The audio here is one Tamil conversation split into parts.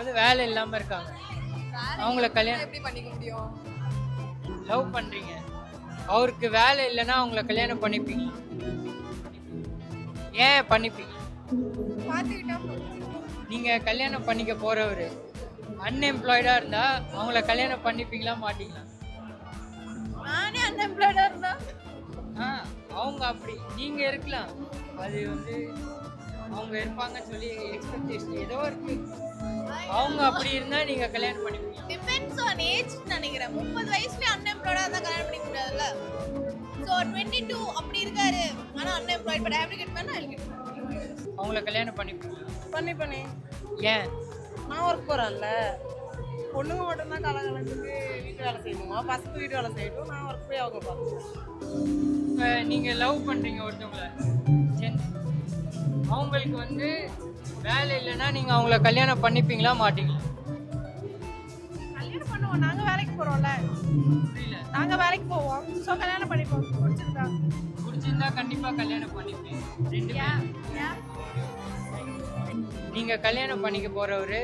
அதாவது வேலை இல்லாம இருக்காங்க, அவங்கள கல்யாணம் எப்படி பண்ணிக்க முடியும்? லவ் பண்றீங்க, அவருக்கு வேலை இல்லைன்னா அவங்கள கல்யாணம் பண்ணிப்பீங்க? ஏன் பண்ணிப்பீங்க? பாத்துக்கிட்டா நீங்க கல்யாணம் பண்ணிக்க போறவரு அன்எம்ப்ளாய்டா இருந்தா அவங்கள கல்யாணம் பண்ணிப்பீங்களா மாட்டீங்களா? நானே அன்எம்ப்ளாய்டா இருந்தா அவங்க அப்படி நீங்க இருக்கலாம், அது வந்து அவங்க இருப்பாங்கன்னு சொல்லி எக்ஸ்பெக்டேஷன் ஏதோ இருக்கு. அவங்க அப்படி இருந்தா நீங்க கல்யாணம் பண்ணிப்பீங்க? டிபெண்ட்ஸ் ஆன் ஏஜ் நினைக்கிறேன். 30 வயசுல அன்எம்ப்ளாய்டா இருந்தா கல்யாணம் பண்ணிக்க முடியாதுல்ல. சோ 22 அப்படி இருக்காரு ஆனா unemployed but have to get man I get. அவங்கள கல்யாணம் பண்ணிப்பீங்க? பண்ணி ஏன்? நான் ஒர்க் போகிறேன்ல, பொண்ணுங்க மட்டும்தான் காலகாலத்துக்கு வீட்டு வேலை செய்யணுமா, பசங்க வீட்டு வேலை செய்யணும், நான் ஒர்க் போய் அவங்க பார்த்துக்கிறேன். நீங்க லவ் பண்றீங்க ஒருத்தவங்கள, அவங்களுக்கு வந்து வேலை இல்லைன்னா நீங்க அவங்கள கல்யாணம் பண்ணிப்பீங்களா மாட்டீங்களா? கல்யாணம் பண்ணுவோம், நாங்கள் வேலைக்கு போகிறோம்ல, புரியல. நாங்கள் வேலைக்கு போவோம், ஸோ கல்யாணம் பண்ணிப்போம். பிடிச்சிருந்தா கண்டிப்பா கல்யாணம் பண்ணிப்பீங்க ரெண்டு பேரும். நீங்க கல்யாணம் பண்ணிக்க போறவரு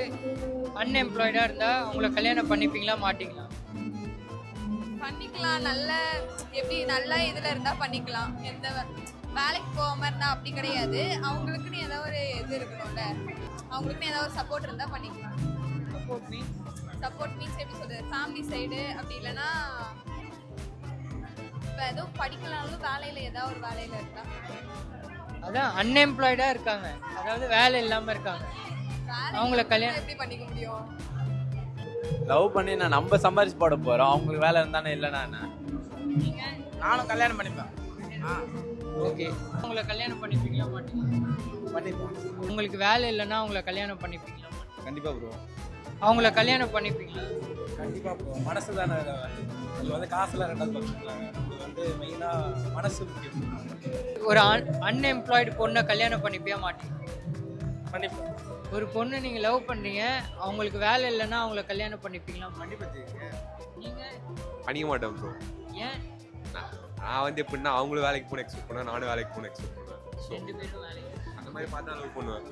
அன்எம்ப்ளாய்டா இருந்தா அவங்கள கல்யாணம் பண்ணிப்பீங்களா மாட்டீங்களா? பண்ணிக்கலாம். நல்ல எப்படி நல்ல இதுல இருந்தா பண்ணிக்கலாம். எந்த வேலைக்கு போகாம இருந்தா அப்படி கிடையாது. அவங்களுக்குன்னு ஏதாவது ஒரு இது இருக்கணும்ல, அவங்களுக்குன்னு ஏதாவது ஒரு சப்போர்ட் இருந்தா பண்ணிக்கலாம். சப்போர்ட் மீன்ஸ் எப்படி சொல்றது, ஃபேமிலி சைடு அப்படி இல்லைன்னா இப்போ எதுவும் படிக்கலாம்னாலும் வேலையில ஏதாவது ஒரு வேலையில இருக்கா. அதான் அன்எம்ப்ளாய்டா இருக்காங்க, அதாவது வேலை இல்லாம இருக்காங்க, அவங்கள கல்யாணம் எப்படி பண்ணிக்க முடியும்? லவ் பண்ணி நான் நம்ம சம்பாரிச்சு போட போறோம், அவங்களுக்கு வேலை இருந்தானே இல்லைன்னா என்ன? நீங்க நானும் கல்யாணம் பண்ணிப்பேன். ஓகே, அவங்கள கல்யாணம் பண்ணிப்பீங்களா மாட்டீங்களா? பண்ணிப்பேன். உங்களுக்கு வேலை இல்லைன்னா அவங்கள கல்யாணம் பண்ணிப்பீங்களா? கண்டிப்பா ப்ரோ. அவங்கள கல்யாணம் பண்ணிப்பீங்களா? கண்டிப்பா ப்ரோ. மனசு தானே, இது வந்து காசுலாம் ரெண்டாவது பட்சம், இது வந்து மெயினா மனசு முக்கியம். ஒரு அன்எம்ப்ளாய்டு பொண்ணை கல்யாணம் பண்ணிப்பியா மாட்டீங்க? பண்ணிப்பேன். ஒரு பொண்ணு நீங்க லவ் பண்றீங்க, அவங்களுக்கு வேலை இல்லைன்னா அவங்கள கல்யாணம் பண்ணிப்பீங்களா? நீங்க பண்ணிக்க மாட்டேன் ப்ரோ. ஏன்? நான் வந்து எப்படின்னா அவங்களும் வேலைக்கு போன எக்ஸ்பெக்ட் பண்ணுவேன், நானும் வேலைக்கு போன எக்ஸ்பெக்ட் பண்ணுவேன். ஸோ ரெண்டு பேரும் வேலைக்கு அந்த மாதிரி பார்த்தா லவ் பண்ணுவேன்.